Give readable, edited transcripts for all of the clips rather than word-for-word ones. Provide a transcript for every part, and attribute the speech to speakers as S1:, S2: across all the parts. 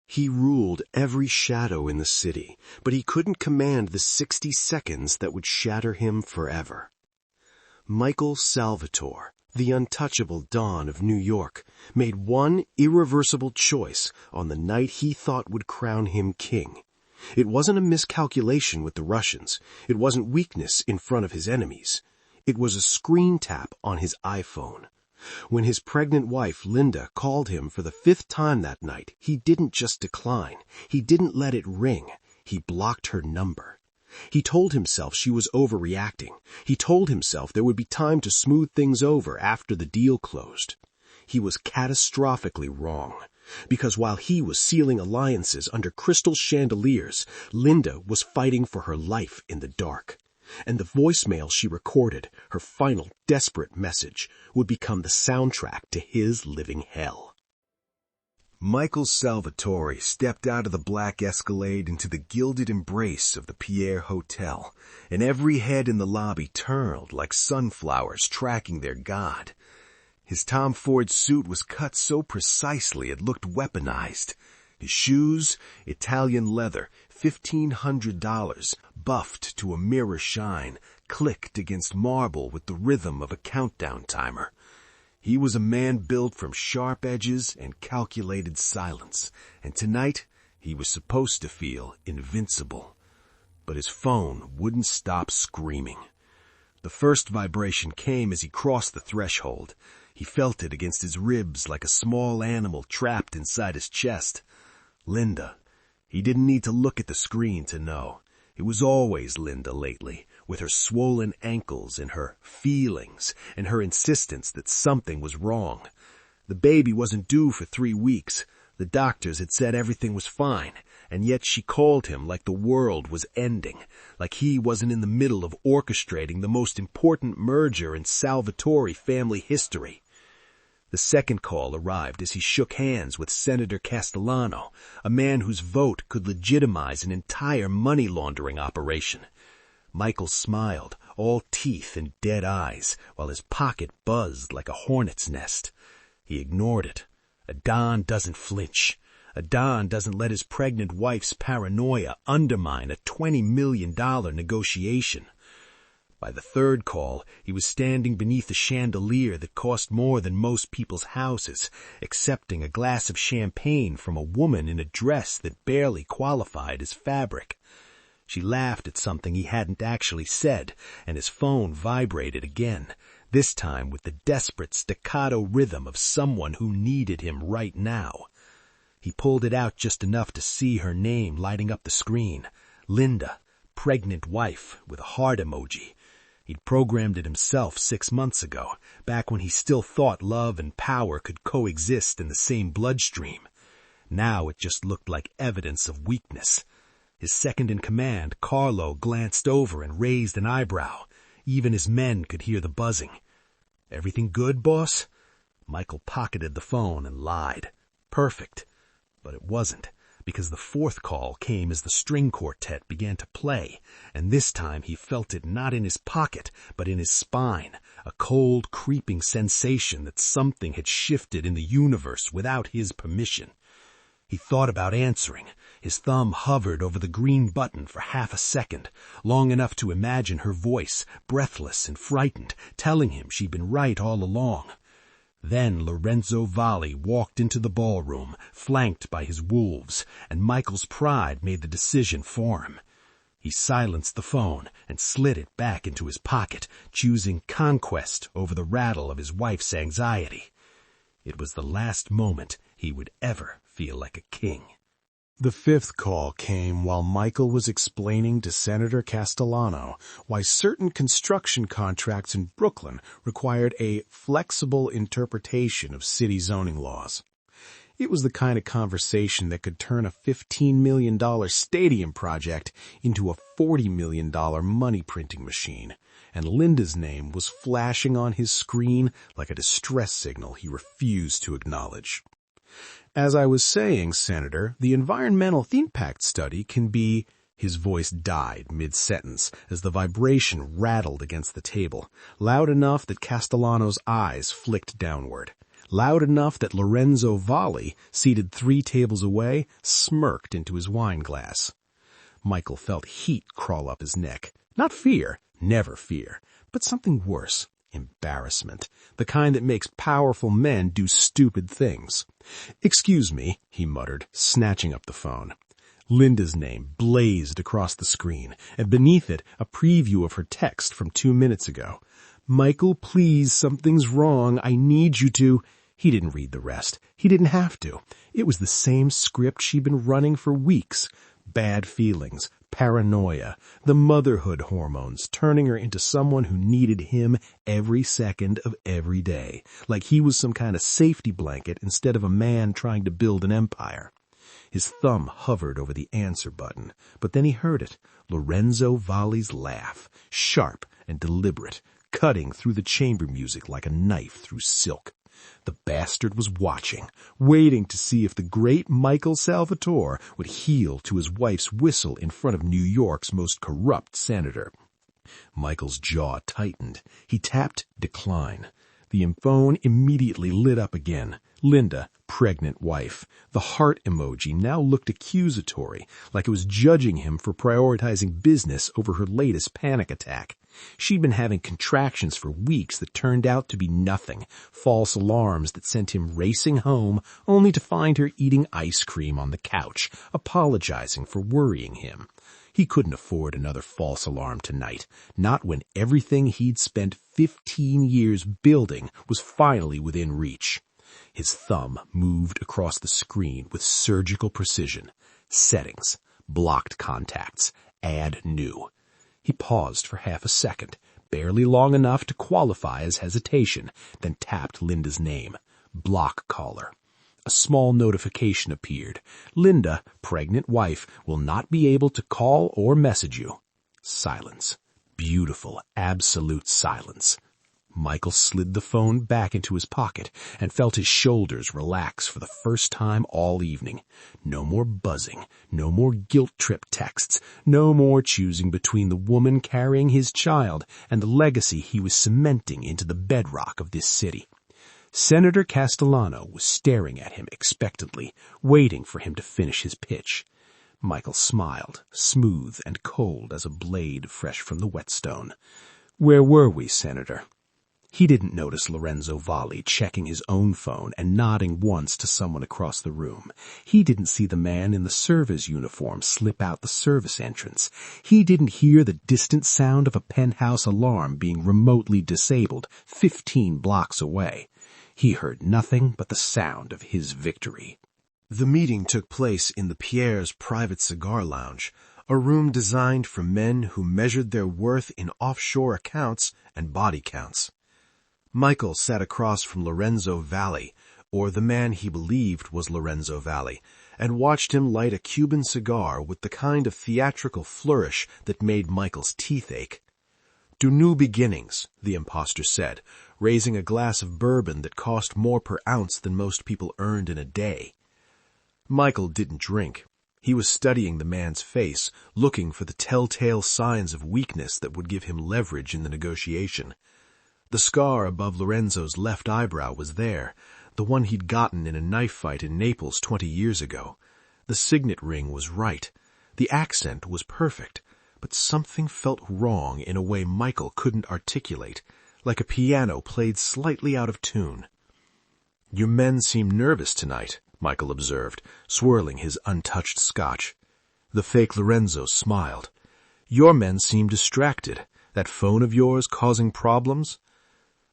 S1: He ruled every shadow in the city, but he couldn't command the 60 seconds that would shatter him forever. Michael Salvatore, the untouchable Don of New York, made one irreversible choice on the night he thought would crown him king. It wasn't a miscalculation with the Russians. It wasn't weakness in front of his enemies. It was a screen tap on his iPhone. When his pregnant wife, Linda, called him for the 5th time that night, he didn't just decline. He didn't let it ring. He blocked her number. He told himself she was overreacting. He told himself there would be time to smooth things over after the deal closed. He was catastrophically wrong. Because while he was sealing alliances under crystal chandeliers, Linda was fighting for her life in the dark. And the voicemail she recorded, her final desperate message, would become the soundtrack to his living hell.
S2: Michael Salvatore stepped out of the black Escalade into the gilded embrace of the Pierre Hotel, and every head in the lobby turned like sunflowers tracking their god. His Tom Ford suit was cut so precisely it looked weaponized. His shoes, Italian leather, $1,500, buffed to a mirror shine, clicked against marble with the rhythm of a countdown timer. He was a man built from sharp edges and calculated silence, and tonight he was supposed to feel invincible. But his phone wouldn't stop screaming. The first vibration came as he crossed the threshold. He felt it against his ribs like a small animal trapped inside his chest. Linda. He didn't need to look at the screen to know. It was always Linda lately, with her swollen ankles and her feelings and her insistence that something was wrong. The baby wasn't due for 3 weeks. The doctors had said everything was fine, and yet she called him like the world was ending, like he wasn't in the middle of orchestrating the most important merger in Salvatore family history. The second call arrived as he shook hands with Senator Castellano, a man whose vote could legitimize an entire money laundering operation. Michael smiled, all teeth and dead eyes, while his pocket buzzed like a hornet's nest. He ignored it. A Don doesn't flinch. A Don doesn't let his pregnant wife's paranoia undermine a $20 million negotiation. By the third call, he was standing beneath a chandelier that cost more than most people's houses, accepting a glass of champagne from a woman in a dress that barely qualified as fabric. She laughed at something he hadn't actually said, and his phone vibrated again, this time with the desperate staccato rhythm of someone who needed him right now. He pulled it out just enough to see her name lighting up the screen. Linda, pregnant wife, with a heart emoji. He'd programmed it himself 6 months ago, back when he still thought love and power could coexist in the same bloodstream. Now it just looked like evidence of weakness. His second-in-command, Carlo, glanced over and raised an eyebrow. Even his men could hear the buzzing. "Everything good, boss?" Michael pocketed the phone and lied. Perfect. But it wasn't, because the fourth call came as the string quartet began to play, and this time he felt it not in his pocket, but in his spine, a cold, creeping sensation that something had shifted in the universe without his permission. He thought about answering. His thumb hovered over the green button for half a second, long enough to imagine her voice, breathless and frightened, telling him she'd been right all along. Then Lorenzo Valli walked into the ballroom, flanked by his wolves, and Michael's pride made the decision for him. He silenced the phone and slid it back into his pocket, choosing conquest over the rattle of his wife's anxiety. It was the last moment he would ever feel like a king.
S3: The fifth call came while Michael was explaining to Senator Castellano why certain construction contracts in Brooklyn required a flexible interpretation of city zoning laws. It was the kind of conversation that could turn a $15 million stadium project into a $40 million money printing machine, and Linda's name was flashing on his screen like a distress signal he refused to acknowledge. As I was saying, Senator, the environmental impact study can be... His voice died mid-sentence as the vibration rattled against the table, loud enough that Castellano's eyes flicked downward. loud enough that Lorenzo Valli, seated 3 tables away, smirked into his wine glass. Michael felt heat crawl up his neck. Not fear, never fear, but something worse. Embarrassment, the kind that makes powerful men do stupid things. "Excuse me," he muttered, snatching up the phone. Linda's name blazed across the screen, and beneath it a preview of her text from 2 minutes ago. "Michael, please, something's wrong. I need you to—" He didn't read the rest. He didn't have to. It was the same script she'd been running for weeks. Bad feelings, paranoia, the motherhood hormones turning her into someone who needed him every second of every day, like he was some kind of safety blanket instead of a man trying to build an empire. His thumb hovered over the answer button, but then he heard it, Lorenzo Valli's laugh, sharp and deliberate, cutting through the chamber music like a knife through silk. The bastard was watching, waiting to see if the great Michael Salvatore would heel to his wife's whistle in front of New York's most corrupt senator. Michael's jaw tightened. He tapped decline. The phone immediately lit up again. Linda, pregnant wife. The heart emoji now looked accusatory, like it was judging him for prioritizing business over her latest panic attack. She'd been having contractions for weeks that turned out to be nothing, false alarms that sent him racing home only to find her eating ice cream on the couch, apologizing for worrying him. He couldn't afford another false alarm tonight, not when everything he'd spent 15 years building was finally within reach. His thumb moved across the screen with surgical precision. Settings, blocked contacts, add new. He paused for half a second, barely long enough to qualify as hesitation, then tapped Linda's name. Block caller. A small notification appeared. Linda, pregnant wife, will not be able to call or message you. Silence. Beautiful, absolute silence. Michael slid the phone back into his pocket and felt his shoulders relax for the first time all evening. No more buzzing, no more guilt trip texts, no more choosing between the woman carrying his child and the legacy he was cementing into the bedrock of this city. Senator Castellano was staring at him expectantly, waiting for him to finish his pitch. Michael smiled, smooth and cold as a blade fresh from the whetstone. "Where were we, Senator?" He didn't notice Lorenzo Valli checking his own phone and nodding once to someone across the room. He didn't see the man in the service uniform slip out the service entrance. He didn't hear the distant sound of a penthouse alarm being remotely disabled 15 blocks away. He heard nothing but the sound of his victory.
S1: The meeting took place in the Pierre's private cigar lounge, a room designed for men who measured their worth in offshore accounts and body counts. Michael sat across from Lorenzo Valli, or the man he believed was Lorenzo Valli, and watched him light a Cuban cigar with the kind of theatrical flourish that made Michael's teeth ache. "To new beginnings," the impostor said, raising a glass of bourbon that cost more per ounce than most people earned in a day. Michael didn't drink. He was studying the man's face, looking for the telltale signs of weakness that would give him leverage in the negotiation. The scar above Lorenzo's left eyebrow was there, the one he'd gotten in a knife fight in Naples 20 years ago. The signet ring was right. The accent was perfect, but something felt wrong in a way Michael couldn't articulate, like a piano played slightly out of tune. "Your men seem nervous tonight," Michael observed, swirling his untouched scotch. The fake Lorenzo smiled. "Your men seem distracted. That phone of yours causing problems?"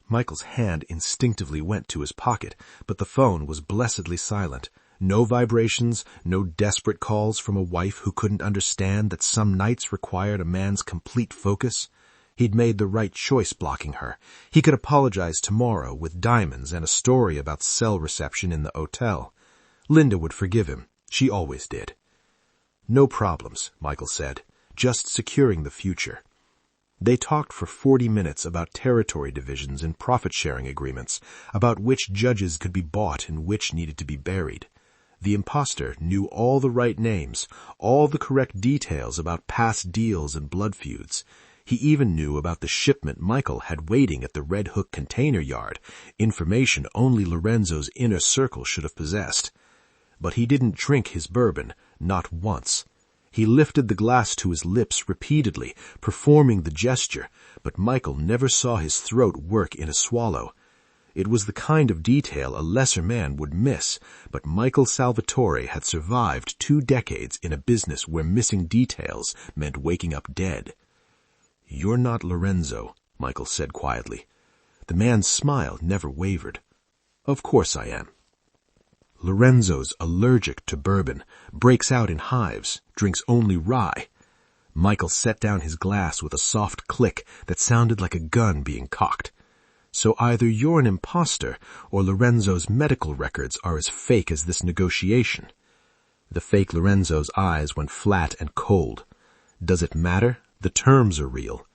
S1: Michael's hand instinctively went to his pocket, but the phone was blessedly silent. No vibrations, no desperate calls from a wife who couldn't understand that some nights required a man's complete focus. He'd made the right choice blocking her. He could apologize tomorrow with diamonds and a story about cell reception in the hotel. Linda would forgive him. She always did. "No problems," Michael said. "Just securing the future." They talked for 40 minutes about territory divisions and profit-sharing agreements, about which judges could be bought and which needed to be buried. The impostor knew all the right names, all the correct details about past deals and blood feuds.
S2: He even knew about the shipment Michael had waiting at the Red Hook container yard, information only Lorenzo's inner circle should have possessed. But he didn't drink his bourbon, not once. He lifted the glass to his lips repeatedly, performing the gesture, but Michael never saw his throat work in a swallow. It was the kind of detail a lesser man would miss, but Michael Salvatore had survived 2 decades in a business where missing details meant waking up dead. "You're not Lorenzo," Michael said quietly. The man's smile never wavered. "Of course I am." "Lorenzo's allergic to bourbon, breaks out in hives, drinks only rye." Michael set down his glass with a soft click that sounded like a gun being cocked. "So either you're an imposter, or Lorenzo's medical records are as fake as this negotiation." The fake Lorenzo's eyes went flat and cold. "Does it matter? The terms are real."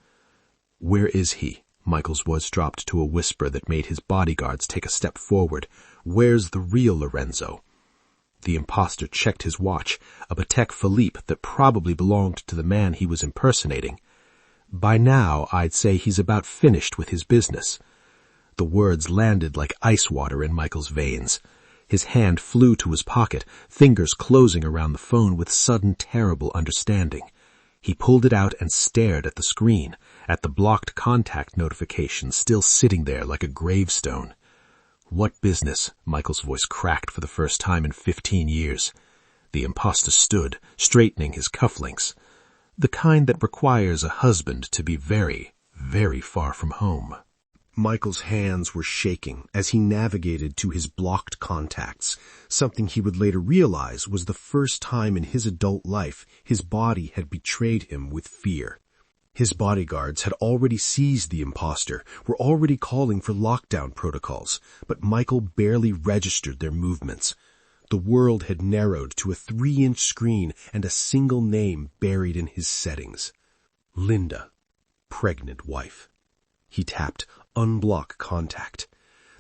S2: "Where is he?" Michael's voice dropped to a whisper that made his bodyguards take a step forward. "Where's the real Lorenzo?" The imposter checked his watch, a Patek Philippe that probably belonged to the man he was impersonating. "By now, I'd say he's about finished with his business." The words landed like ice water in Michael's veins. His hand flew to his pocket, fingers closing around the phone with sudden terrible understanding. He pulled it out and stared at the screen, at the blocked contact notification still sitting there like a gravestone. "What business?" Michael's voice cracked for the first time in 15 years. The imposter stood, straightening his cufflinks. "The kind that requires a husband to be very, very far from home." Michael's hands were shaking as he navigated to his blocked contacts, something he would later realize was the first time in his adult life his body had betrayed him with fear. His bodyguards had already seized the imposter, were already calling for lockdown protocols, but Michael barely registered their movements. The world had narrowed to a 3-inch screen and a single name buried in his settings. Linda, pregnant wife. He tapped unblock contact.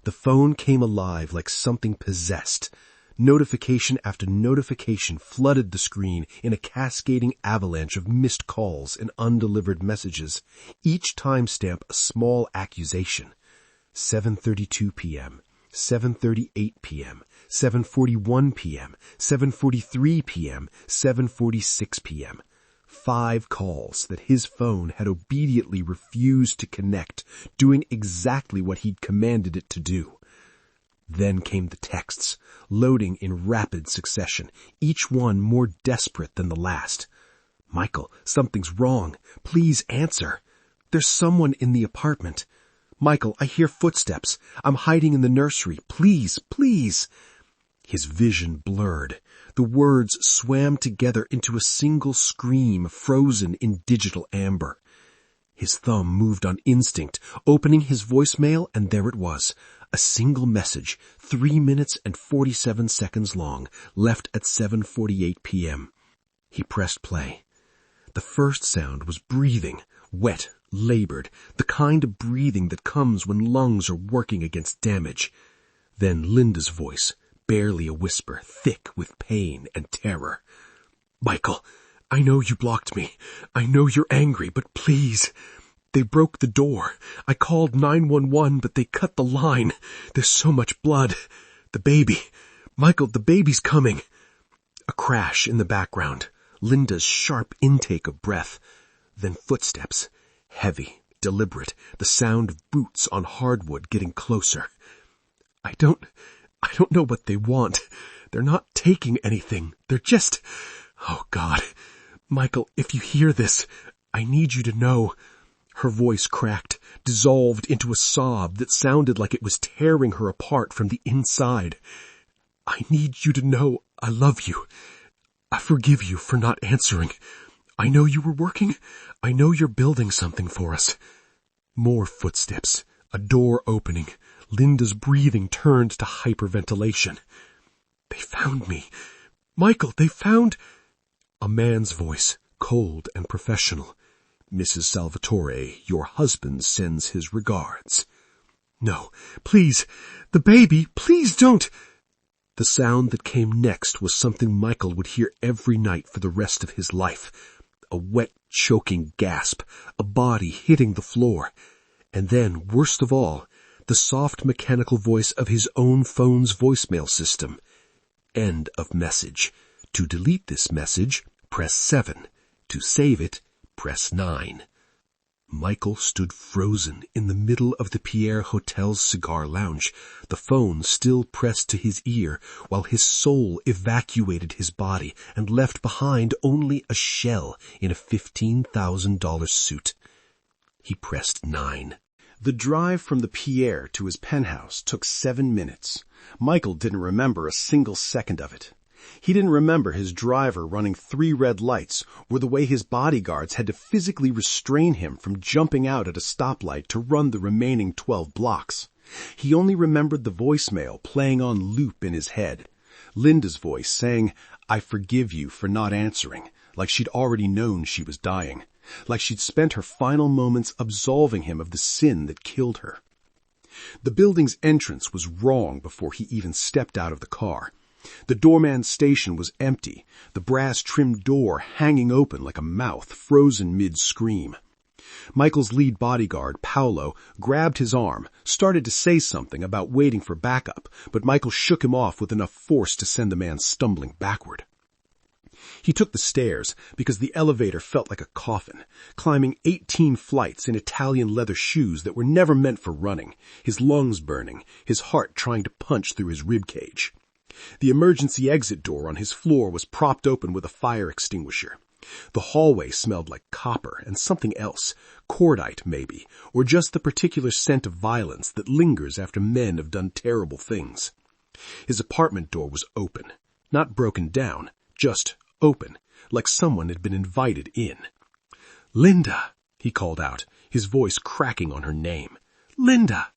S2: The phone came alive like something possessed. Notification after notification flooded the screen in a cascading avalanche of missed calls and undelivered messages, each timestamp a small accusation. 7:32 p.m., 7:38 p.m., 7:41 p.m., 7:43 p.m., 7:46 p.m. 5 calls that his phone had obediently refused to connect, doing exactly what he'd commanded it to do. Then came the texts, loading in rapid succession, each one more desperate than the last. "Michael, something's wrong. Please answer. There's someone in the apartment. Michael, I hear footsteps. I'm hiding in the nursery. Please, please." His vision blurred. The words swam together into a single scream frozen in digital amber. His thumb moved on instinct, opening his voicemail, and there it was. A single message, 3 minutes and 47 seconds long, left at 7:48 p.m. He pressed play. The first sound was breathing, wet, labored, the kind of breathing that comes when lungs are working against damage. Then Linda's voice, barely a whisper, thick with pain and terror. "Michael, I know you blocked me. I know you're angry, but please. They broke the door. I called 911, but they cut the line. There's so much blood. The baby. Michael, the baby's coming." A crash in the background. Linda's sharp intake of breath. Then footsteps. Heavy, deliberate, the sound of boots on hardwood getting closer. I don't know what they want. They're not taking anything. They're just... Oh, God. Michael, if you hear this, I need you to know... Her voice cracked, dissolved into a sob that sounded like it was tearing her apart from the inside. "I need you to know I love you. I forgive you for not answering. I know you were working. I know you're building something for us." More footsteps, a door opening. Linda's breathing turned to hyperventilation. "They found me. Michael, they found..." A man's voice, cold and professional. "Mrs. Salvatore, your husband sends his regards." "No, please, the baby, please don't." The sound that came next was something Michael would hear every night for the rest of his life. a wet, choking gasp, a body hitting the floor. And then, worst of all, the soft mechanical voice of his own phone's voicemail system. End of message. To delete this message, press 7. To save it, press 9. Michael stood frozen in the middle of the Pierre Hotel's cigar lounge, the phone still pressed to his ear, while his soul evacuated his body and left behind only a shell in a $15,000 suit. He pressed 9.
S3: The drive from the Pierre to his penthouse took 7 minutes. Michael didn't remember a single second of it. He didn't remember his driver running 3 red lights or the way his bodyguards had to physically restrain him from jumping out at a stoplight to run the remaining 12 blocks. He only remembered the voicemail playing on loop in his head. Linda's voice saying, "I forgive you for not answering," like she'd already known she was dying, like she'd spent her final moments absolving him of the sin that killed her. The building's entrance was wrong before he even stepped out of the car. The doorman's station was empty, the brass-trimmed door hanging open like a mouth frozen mid-scream. Michael's lead bodyguard, Paolo, grabbed his arm, started to say something about waiting for backup, but Michael shook him off with enough force to send the man stumbling backward. He took the stairs because the elevator felt like a coffin, climbing 18 flights in Italian leather shoes that were never meant for running, his lungs burning, his heart trying to punch through his ribcage. The emergency exit door on his floor was propped open with a fire extinguisher. The hallway smelled like copper and something else, cordite maybe, or just the particular scent of violence that lingers after men have done terrible things. His apartment door was open, not broken down, just open, like someone had been invited in. "Linda," he called out, his voice cracking on her name. "Linda!"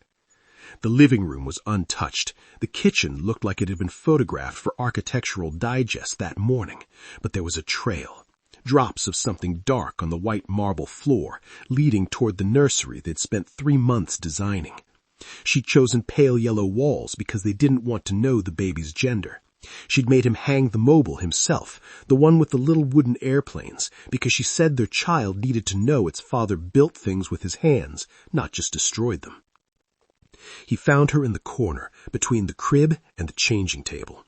S3: The living room was untouched. The kitchen looked like it had been photographed for Architectural Digest that morning, but there was a trail. Drops of something dark on the white marble floor, leading toward the nursery they'd spent 3 months designing. She'd chosen pale yellow walls because they didn't want to know the baby's gender. She'd made him hang the mobile himself, the one with the little wooden airplanes, because she said their child needed to know its father built things with his hands, not just destroyed them. He found her in the corner, between the crib and the changing table.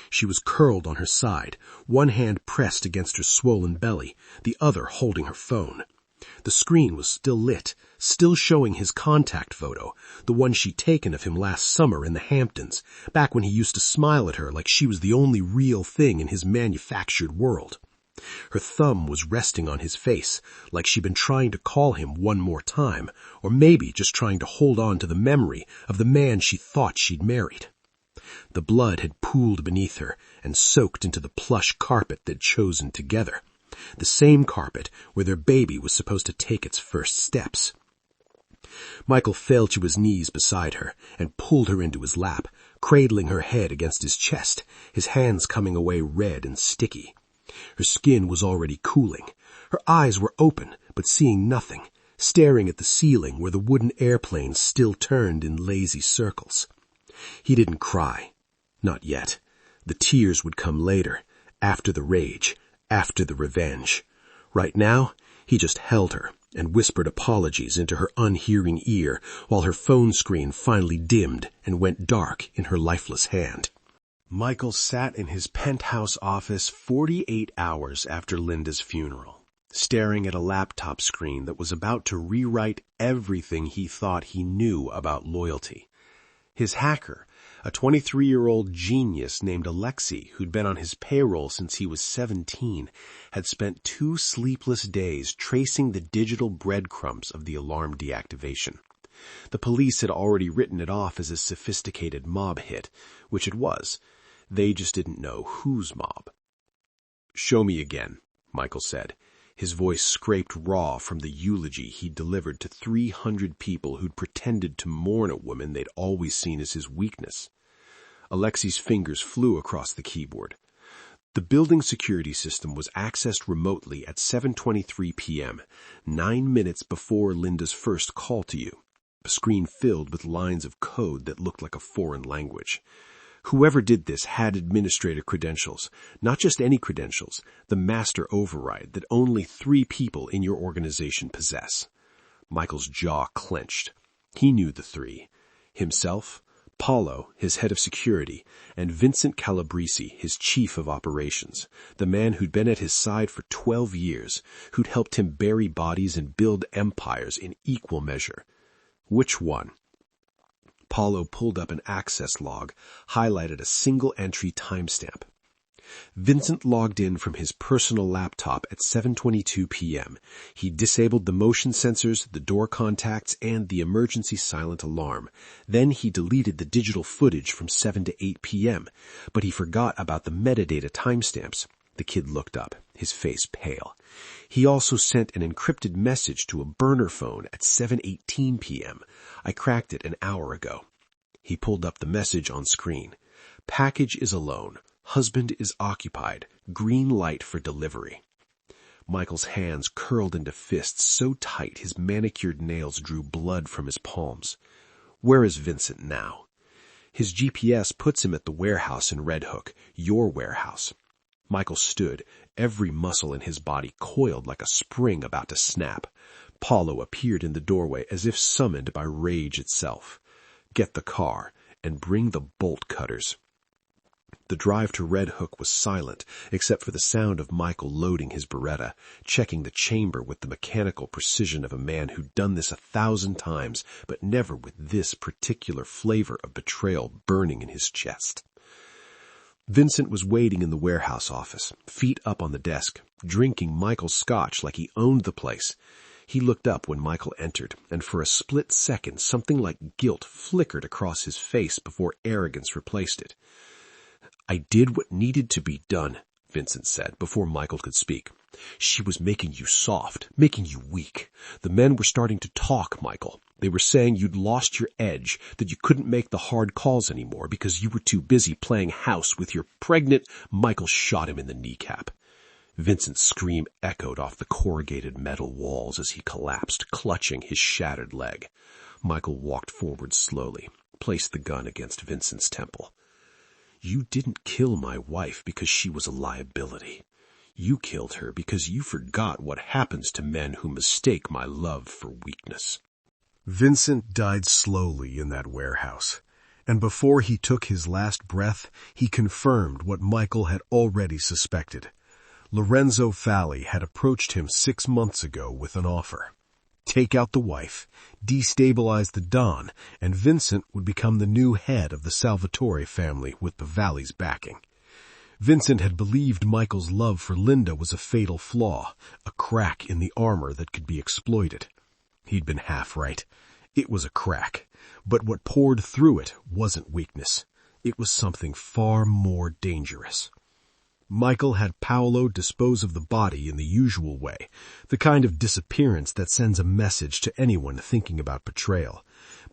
S3: She was curled on her side, one hand pressed against her swollen belly, the other holding her phone. The screen was still lit, still showing his contact photo, the one she'd taken of him last summer in the Hamptons, back when he used to smile at her like she was the only real thing in his manufactured world. Her thumb was resting on his face, like she'd been trying to call him one more time, or maybe just trying to hold on to the memory of the man she thought she'd married. The blood had pooled beneath her and soaked into the plush carpet they'd chosen together, the same carpet where their baby was supposed to take its first steps. Michael fell to his knees beside her and pulled her into his lap, cradling her head against his chest, his hands coming away red and sticky. Her skin was already cooling. Her eyes were open, but seeing nothing, staring at the ceiling where the wooden airplanes still turned in lazy circles. He didn't cry. Not yet. The tears would come later, after the rage, after the revenge. Right now, he just held her and whispered apologies into her unhearing ear while her phone screen finally dimmed and went dark in her lifeless hand. Michael sat in his penthouse office 48 hours after Linda's funeral, staring at a laptop screen that was about to rewrite everything he thought he knew about loyalty. His hacker, a 23-year-old genius named Alexei who'd been on his payroll since he was 17, had spent 2 sleepless days tracing the digital breadcrumbs of the alarm deactivation. The police had already written it off as a sophisticated mob hit, which it was. They just didn't know whose mob. "Show me again," Michael said. His voice scraped raw from the eulogy he'd delivered to 300 people who'd pretended to mourn a woman they'd always seen as his weakness. Alexei's fingers flew across the keyboard. The building security system was accessed remotely at 7:23 p.m., 9 minutes before Linda's first call to you, a screen filled with lines of code that looked like a foreign language.
S1: Whoever did this had administrator credentials, not just any credentials, the master override that only 3 people in your organization possess. Michael's jaw clenched. He knew the 3. Himself, Paulo, his head of security, and Vincent Calabrese, his chief of operations, the man who'd been at his side for 12 years, who'd helped him bury bodies and build empires in equal measure. Which one? Paulo pulled up an access log, highlighted a single entry timestamp. Vincent logged in from his personal laptop at 7:22 p.m. He disabled the motion sensors, the door contacts, and the emergency silent alarm. Then he deleted the digital footage from 7 to 8 p.m., but he forgot about the metadata timestamps. The kid looked up, his face pale. He also sent an encrypted message to a burner phone at 7:18 p.m. I cracked it an hour ago. He pulled up the message on screen. Package is alone. Husband is occupied. Green light for delivery. Michael's hands curled into fists so tight his manicured nails drew blood from his palms. Where is Vincent now? His GPS puts him at the warehouse in Red Hook, your warehouse. Michael stood, every muscle in his body coiled like a spring about to snap. Paulo appeared in the doorway as if summoned by rage itself. Get the car and bring the bolt cutters. The drive to Red Hook was silent, except for the sound of Michael loading his Beretta, checking the chamber with the mechanical precision of a man who'd done this 1,000 times, but never with this particular flavor of betrayal burning in his chest. Vincent was waiting in the warehouse office, feet up on the desk, drinking Michael's scotch like he owned the place. He looked up when Michael entered, and for a split second something like guilt flickered across his face before arrogance replaced it. I did what needed to be done, Vincent said, before Michael could speak. She was making you soft, making you weak. The men were starting to talk, Michael. They were saying you'd lost your edge, that you couldn't make the hard calls anymore because you were too busy playing house with your pregnant... Michael shot him in the kneecap. Vincent's scream echoed off the corrugated metal walls as he collapsed, clutching his shattered leg. Michael walked forward slowly, placed the gun against Vincent's temple. You didn't kill my wife because she was a liability. You killed her because you forgot what happens to men who mistake my love for weakness.
S2: Vincent died slowly in that warehouse, and before he took his last breath, he confirmed what Michael had already suspected. Lorenzo Falli had approached him 6 months ago with an offer. Take out the wife, destabilize the Don, and Vincent would become the new head of the Salvatore family with the Valli's backing. Vincent had believed Michael's love for Linda was a fatal flaw, a crack in the armor that could be exploited. He'd been half right. It was a crack, but what poured through it wasn't weakness. It was something far more dangerous. Michael had Paolo dispose of the body in the usual way, the kind of disappearance that sends a message to anyone thinking about betrayal.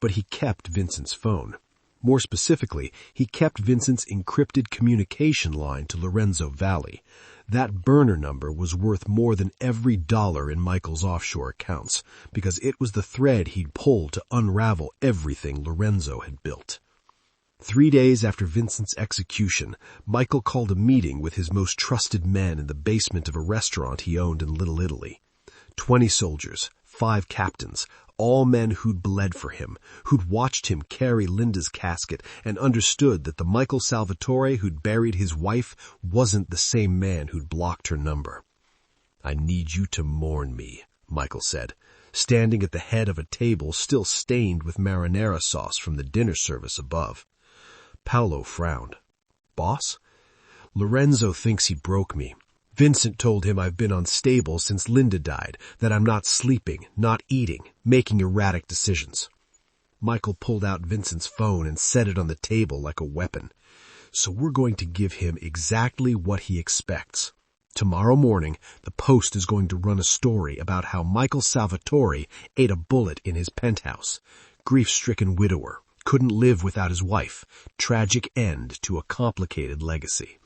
S2: But he kept Vincent's phone. More specifically, he kept Vincent's encrypted communication line to Lorenzo Valli. That burner number was worth more than every dollar in Michael's offshore accounts, because it was the thread he'd pulled to unravel everything Lorenzo had built. 3 days after Vincent's execution, Michael called a meeting with his most trusted men in the basement of a restaurant he owned in Little Italy. 20 soldiers, 5 captains, all men who'd bled for him, who'd watched him carry Linda's casket and understood that the Michael Salvatore who'd buried his wife wasn't the same man who'd blocked her number. I need you to mourn me, Michael said, standing at the head of a table still stained with marinara sauce from the dinner service above. Paolo frowned. Boss? Lorenzo thinks he broke me. Vincent told him I've been unstable since Linda died, that I'm not sleeping, not eating, making erratic decisions. Michael pulled out Vincent's phone and set it on the table like a weapon. So we're going to give him exactly what he expects. Tomorrow morning, the Post is going to run a story about how Michael Salvatore ate a bullet in his penthouse. Grief-stricken widower. Couldn't live without his wife. Tragic end to a complicated legacy.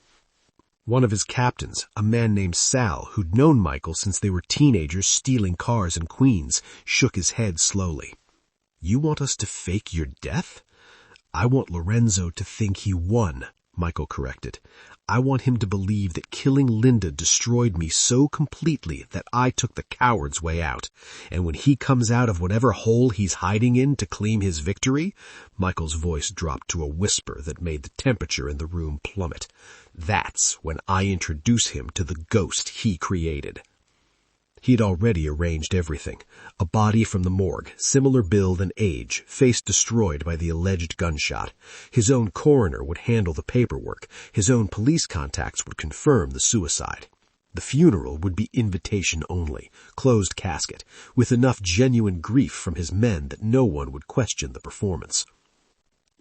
S2: One of his captains, a man named Sal, who'd known Michael since they were teenagers stealing cars in Queens, shook his head slowly. You want us to fake your death?
S1: I want Lorenzo to think he won, Michael corrected. I want him to believe that killing Linda destroyed me so completely that I took the coward's way out. And when he comes out of whatever hole he's hiding in to claim his victory, Michael's voice dropped to a whisper that made the temperature in the room plummet. That's when I introduce him to the ghost he created. He'd already arranged everything. A body from the morgue, similar build and age, face destroyed by the alleged gunshot. His own coroner would handle the paperwork. His own police contacts would confirm the suicide. The funeral would be invitation only, closed casket, with enough genuine grief from his men that no one would question the performance.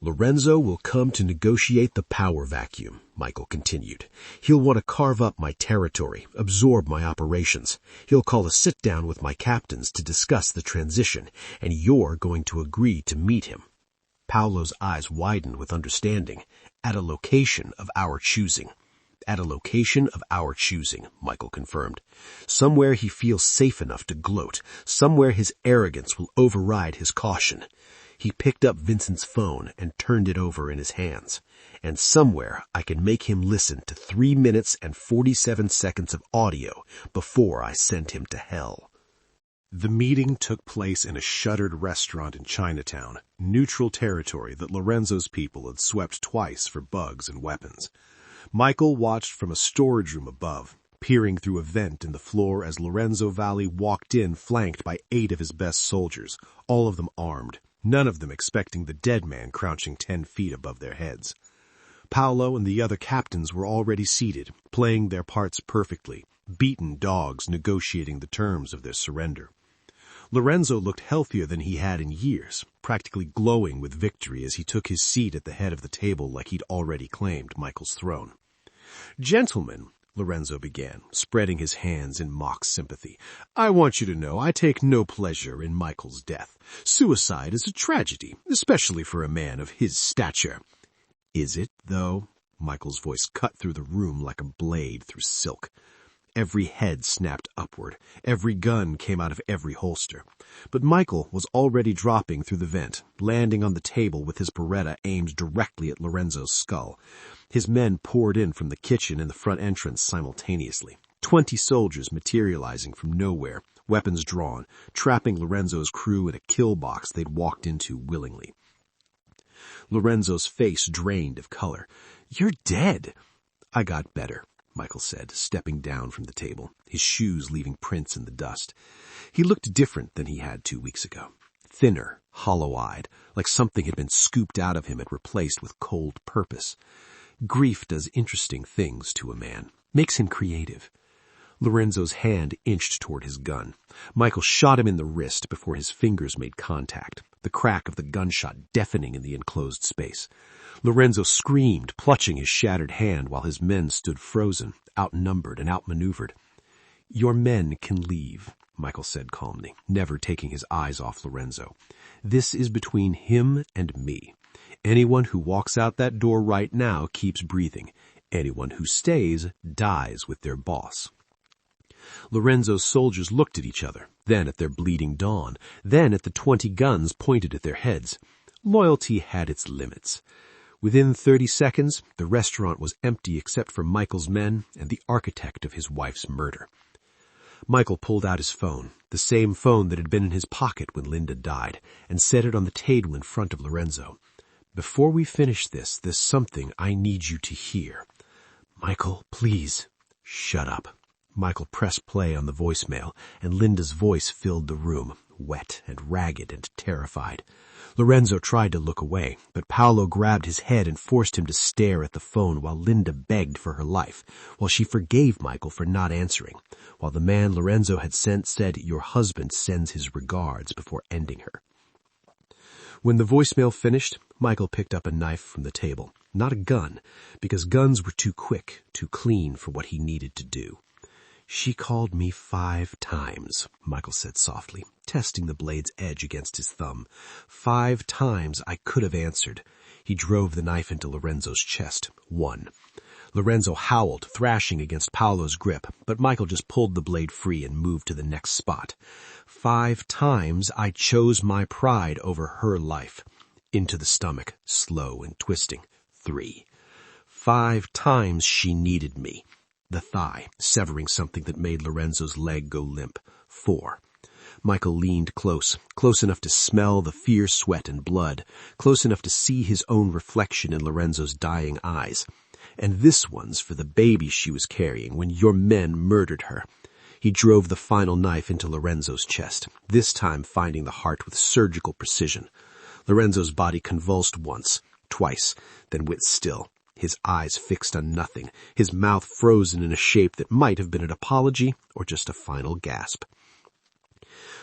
S1: Lorenzo will come to negotiate the power vacuum, Michael continued. He'll want to carve up my territory, absorb my operations. He'll call a sit-down with my captains to discuss the transition, and you're going to agree to meet him. Paolo's eyes widened with understanding. At a location of our choosing. At a location of our choosing, Michael confirmed. Somewhere he feels safe enough to gloat. Somewhere his arrogance will override his caution. He picked up Vincent's phone and turned it over in his hands. And somewhere I can make him listen to 3 minutes and 47 seconds of audio before I send him to hell.
S3: The meeting took place in a shuttered restaurant in Chinatown, neutral territory that Lorenzo's people had swept twice for bugs and weapons. Michael watched from a storage room above, peering through a vent in the floor as Lorenzo Valley walked in flanked by 8 of his best soldiers, all of them armed. None of them expecting the dead man crouching 10 feet above their heads. Paolo and the other captains were already seated, playing their parts perfectly, beaten dogs negotiating the terms of their surrender. Lorenzo looked healthier than he had in years, practically glowing with victory as he took his seat at the head of the table like he'd already claimed Michael's throne. "Gentlemen," Lorenzo began, spreading his hands in mock sympathy, "I want you to know I take no pleasure in Michael's death. Suicide is a tragedy, especially for a man of his stature." "Is it, though?" Michael's voice cut through the room like a blade through silk. Every head snapped upward. Every gun came out of every holster. But Michael was already dropping through the vent, landing on the table with his Beretta aimed directly at Lorenzo's skull. His men poured in from the kitchen and the front entrance simultaneously. 20 soldiers materializing from nowhere, weapons drawn, trapping Lorenzo's crew in a kill box they'd walked into willingly. Lorenzo's face drained of color. "You're dead." "I got better," Michael said, stepping down from the table, his shoes leaving prints in the dust. He looked different than he had 2 weeks ago. Thinner, hollow-eyed, like something had been scooped out of him and replaced with cold purpose. Grief does interesting things to a man, makes him creative. Lorenzo's hand inched toward his gun. Michael shot him in the wrist before his fingers made contact, the crack of the gunshot deafening in the enclosed space. Lorenzo screamed, clutching his shattered hand while his men stood frozen, outnumbered and outmaneuvered. "Your men can leave," Michael said calmly, never taking his eyes off Lorenzo. "This is between him and me. Anyone who walks out that door right now keeps breathing. Anyone who stays dies with their boss." Lorenzo's soldiers looked at each other, then at their bleeding Dawn, then at the 20 guns pointed at their heads. Loyalty had its limits. Within 30 seconds, the restaurant was empty except for Michael's men and the architect of his wife's murder. Michael pulled out his phone, the same phone that had been in his pocket when Linda died, and set it on the table in front of Lorenzo. "Before we finish this, there's something I need you to hear." "Michael, please." "Shut up." Michael pressed play on the voicemail, and Linda's voice filled the room, wet and ragged and terrified. Lorenzo tried to look away, but Paolo grabbed his head and forced him to stare at the phone while Linda begged for her life, while she forgave Michael for not answering, while the man Lorenzo had sent said, "Your husband sends his regards," before ending her. When the voicemail finished, Michael picked up a knife from the table. Not a gun, because guns were too quick, too clean for what he needed to do. "She called me 5 times, Michael said softly, testing the blade's edge against his thumb. 5 times I could have answered. He drove the knife into Lorenzo's chest. 1. Lorenzo howled, thrashing against Paolo's grip, but Michael just pulled the blade free and moved to the next spot. 5 times I chose my pride over her life.
S1: Into the stomach, slow and twisting. 3. 5 times she kneaded me. The thigh, severing something that made Lorenzo's leg go limp. 4. Michael leaned close enough to smell the fierce sweat and blood, close enough to see his own reflection in Lorenzo's dying eyes. And this one's for the baby she was carrying when your men murdered her. He drove the final knife into Lorenzo's chest, this time finding the heart with surgical precision. Lorenzo's body convulsed once, twice, then went still, his eyes fixed on nothing, his mouth frozen in a shape that might have been an apology or just a final gasp.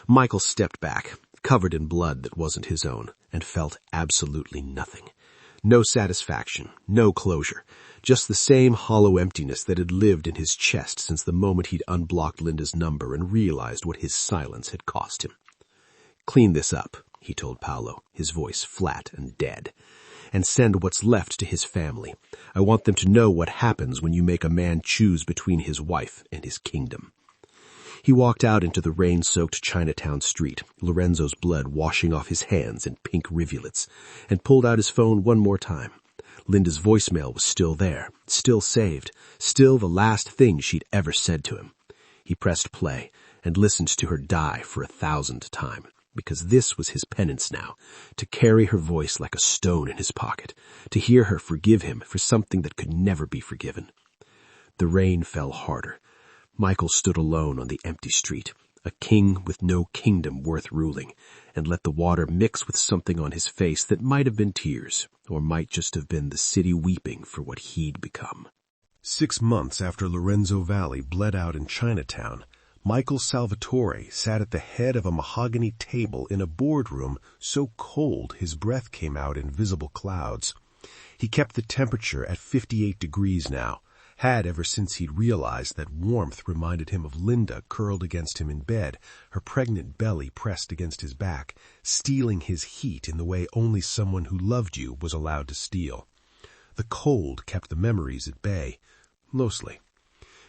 S1: Michael stepped back, covered in blood that wasn't his own, and felt absolutely nothing. No satisfaction, no closure, just the same hollow emptiness that had lived in his chest since the moment he'd unblocked Linda's number and realized what his silence had cost him. "Clean this up," he told Paolo, his voice flat and dead, "and send what's left to his family. I want them to know what happens when you make a man choose between his wife and his kingdom." He walked out into the rain-soaked Chinatown street, Lorenzo's blood washing off his hands in pink rivulets, and pulled out his phone one more time. Linda's voicemail was still there, still saved, still the last thing she'd ever said to him. He pressed play and listened to her die for 1,000th time, because this was his penance now, to carry her voice like a stone in his pocket, to hear her forgive him for something that could never be forgiven. The rain fell harder. Michael stood alone on the empty street, a king with no kingdom worth ruling, and let the water mix with something on his face that might have been tears, or might just have been the city weeping for what he'd become.
S2: 6 months after Lorenzo Valley bled out in Chinatown, Michael Salvatore sat at the head of a mahogany table in a boardroom so cold his breath came out in visible clouds. He kept the temperature at 58 degrees now, had ever since he'd realized that warmth reminded him of Linda curled against him in bed, her pregnant belly pressed against his back, stealing his heat in the way only someone who loved you was allowed to steal. The cold kept the memories at bay, mostly.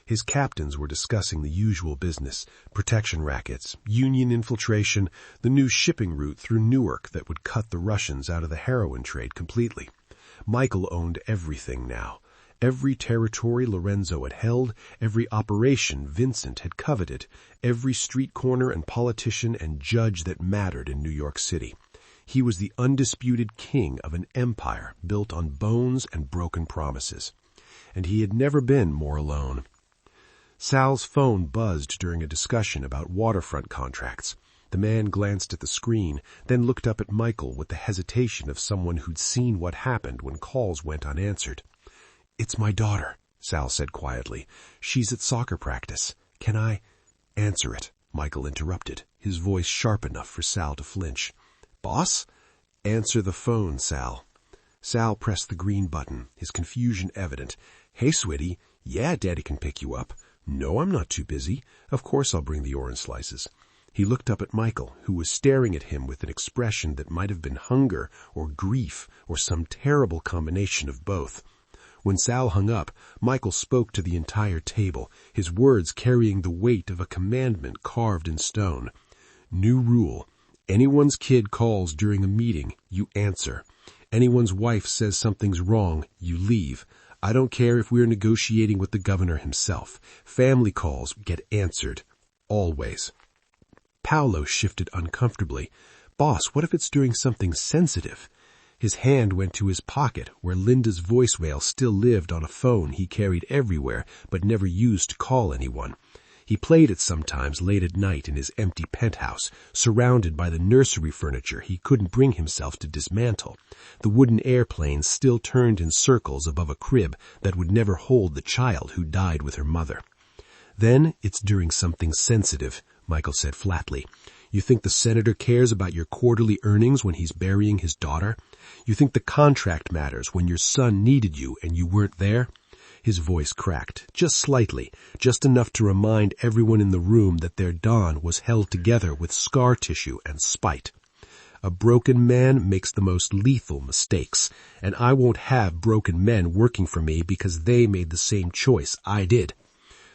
S2: His captains were discussing the usual business, protection rackets, Union infiltration, the new shipping route through Newark that would cut the Russians out of the heroin trade completely. Michael owned everything now. Every territory Lorenzo had held, every operation Vincent had coveted, every street corner and politician and judge that mattered in New York City. He was the undisputed king of an empire built on bones and broken promises. And he had never been more alone. Sal's phone buzzed during a discussion about waterfront contracts. The man glanced at the screen, then looked up at Michael with the hesitation of someone who'd seen what happened when calls went unanswered. "It's my daughter," Sal said quietly. "She's at soccer practice. Can I—" "Answer it," Michael interrupted, his voice sharp enough for Sal to flinch. "Boss?" "Answer the phone, Sal." Sal pressed the green button, his confusion evident. "Hey, sweetie. Yeah, Daddy can pick you up. No, I'm not too busy. Of course I'll bring the orange slices." He looked up at Michael, who was staring at him with an expression that might have been hunger or grief or some terrible combination of both. When Sal hung up, Michael spoke to the entire table, his words carrying the weight of a commandment carved in stone. "New rule. Anyone's kid calls during a meeting, you answer. Anyone's wife says something's wrong, you leave. I don't care if we're negotiating with the governor himself. Family calls get answered. Always." Paolo shifted uncomfortably. "Boss, what if it's during something sensitive?" His hand went to his pocket, where Linda's voicemail still lived on a phone he carried everywhere but never used to call anyone. He played it sometimes late at night in his empty penthouse, surrounded by the nursery furniture he couldn't bring himself to dismantle. The wooden airplane still turned in circles above a crib that would never hold the child who died with her mother. "Then it's during something sensitive," Michael said flatly. "You think the senator cares about your quarterly earnings when he's burying his daughter? You think the contract matters when your son needed you and you weren't there?" His voice cracked, just slightly, just enough to remind everyone in the room that their dawn was held together with scar tissue and spite. "A broken man makes the most lethal mistakes, and I won't have broken men working for me because they made the same choice I did."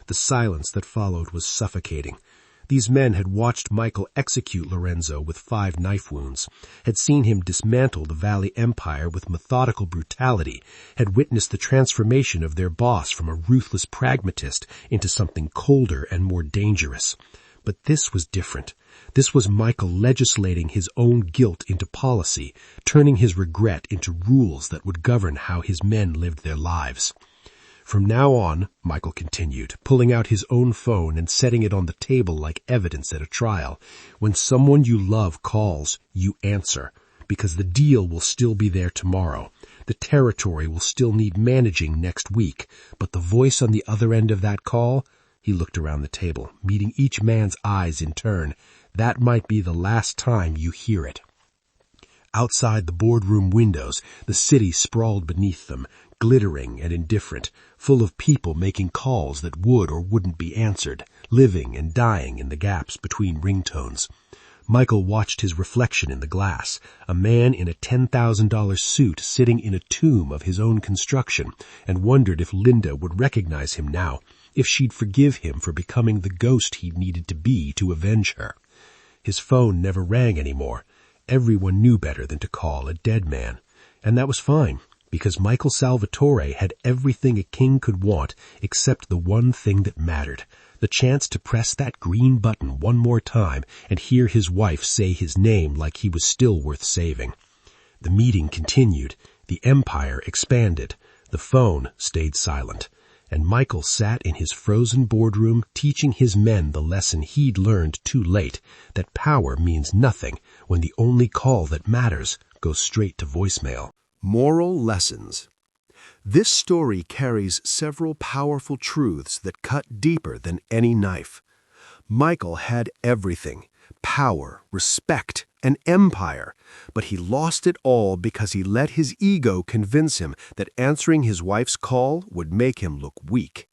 S2: The silence that followed was suffocating.
S1: These men had watched Michael execute Lorenzo with 5 knife wounds, had seen him dismantle the Valley Empire with methodical brutality, had witnessed the transformation of their boss from a ruthless pragmatist into something colder and more dangerous. But this was different. This was Michael legislating his own guilt into policy, turning his regret into rules that would govern how his men lived their lives. From now on, Michael continued, pulling out his own phone and setting it on the table like evidence at a trial, when someone you love calls, you answer, because the deal will still be there tomorrow. The territory will still need managing next week, but the voice on the other end of that call, he looked around the table, meeting each man's eyes in turn, that might be the last time you hear it. Outside the boardroom windows, the city sprawled beneath them, glittering and indifferent, full of people making calls that would or wouldn't be answered, living and dying in the gaps between ringtones. Michael watched his reflection in the glass, a man in a $10,000 suit sitting in a tomb of his own construction, and wondered if Linda would recognize him now, if she'd forgive him for becoming the ghost he needed to be to avenge her. His phone never rang anymore. Everyone knew better than to call a dead man. And that was fine, because Michael Salvatore had everything a king could want except the one thing that mattered, the chance to press that green button one more time and hear his wife say his name like he was still worth saving. The meeting continued. The empire expanded. The phone stayed silent. And Michael sat in his frozen boardroom teaching his men the lesson he'd learned too late, that power means nothing when the only call that matters goes straight to voicemail.
S2: Moral lessons. This story carries several powerful truths that cut deeper than any knife. Michael had everything: power, respect, an empire, but he lost it all because he let his ego convince him that answering his wife's call would make him look weak.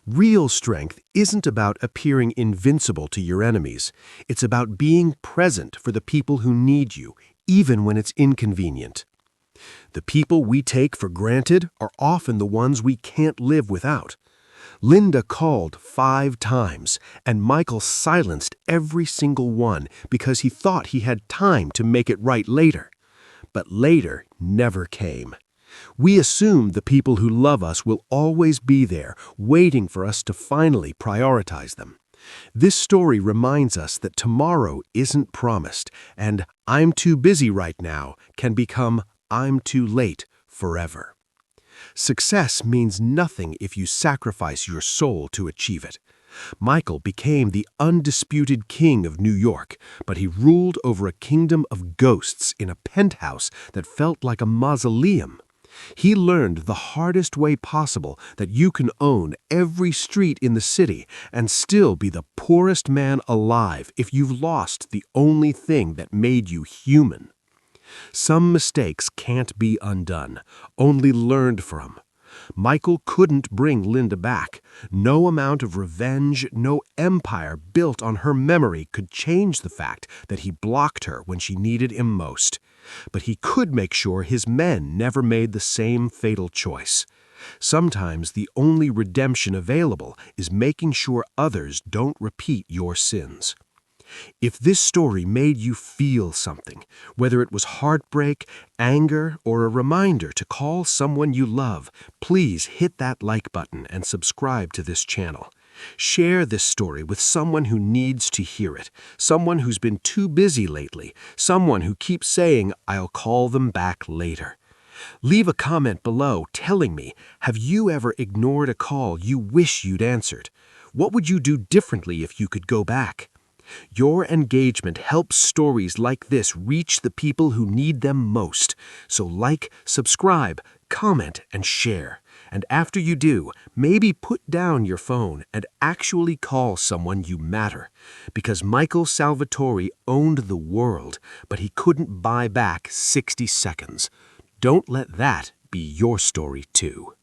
S2: Real strength isn't about appearing invincible to your enemies. It's about being present for the people who need you, even when it's inconvenient. The people we take for granted are often the ones we can't live without. Linda called 5 times, and Michael silenced every single one because he thought he had time to make it right later. But later never came. We assume the people who love us will always be there, waiting for us to finally prioritize them. This story reminds us that tomorrow isn't promised, and "I'm too busy right now" can become "I'm too late" forever. Success means nothing if you sacrifice your soul to achieve it. Michael became the undisputed king of New York, but he ruled over a kingdom of ghosts in a penthouse that felt like a mausoleum. He learned the hardest way possible that you can own every street in the city and still be the poorest man alive if you've lost the only thing that made you human. Some mistakes can't be undone, only learned from. Michael couldn't bring Linda back. No amount of revenge, no empire built on her memory could change the fact that he blocked her when she needed him most. But he could make sure his men never made the same fatal choice. Sometimes the only redemption available is making sure others don't repeat your sins. If this story made you feel something, whether it was heartbreak, anger, or a reminder to call someone you love, please hit that like button and subscribe to this channel. Share this story with someone who needs to hear it, someone who's been too busy lately, someone who keeps saying, "I'll call them back later." Leave a comment below telling me, have you ever ignored a call you wish you'd answered? What would you do differently if you could go back? Your engagement helps stories like this reach the people who need them most. So like, subscribe, comment, and share. And after you do, maybe put down your phone and actually call someone you matter. Because Michael Salvatore owned the world, but he couldn't buy back 60 seconds. Don't let that be your story too.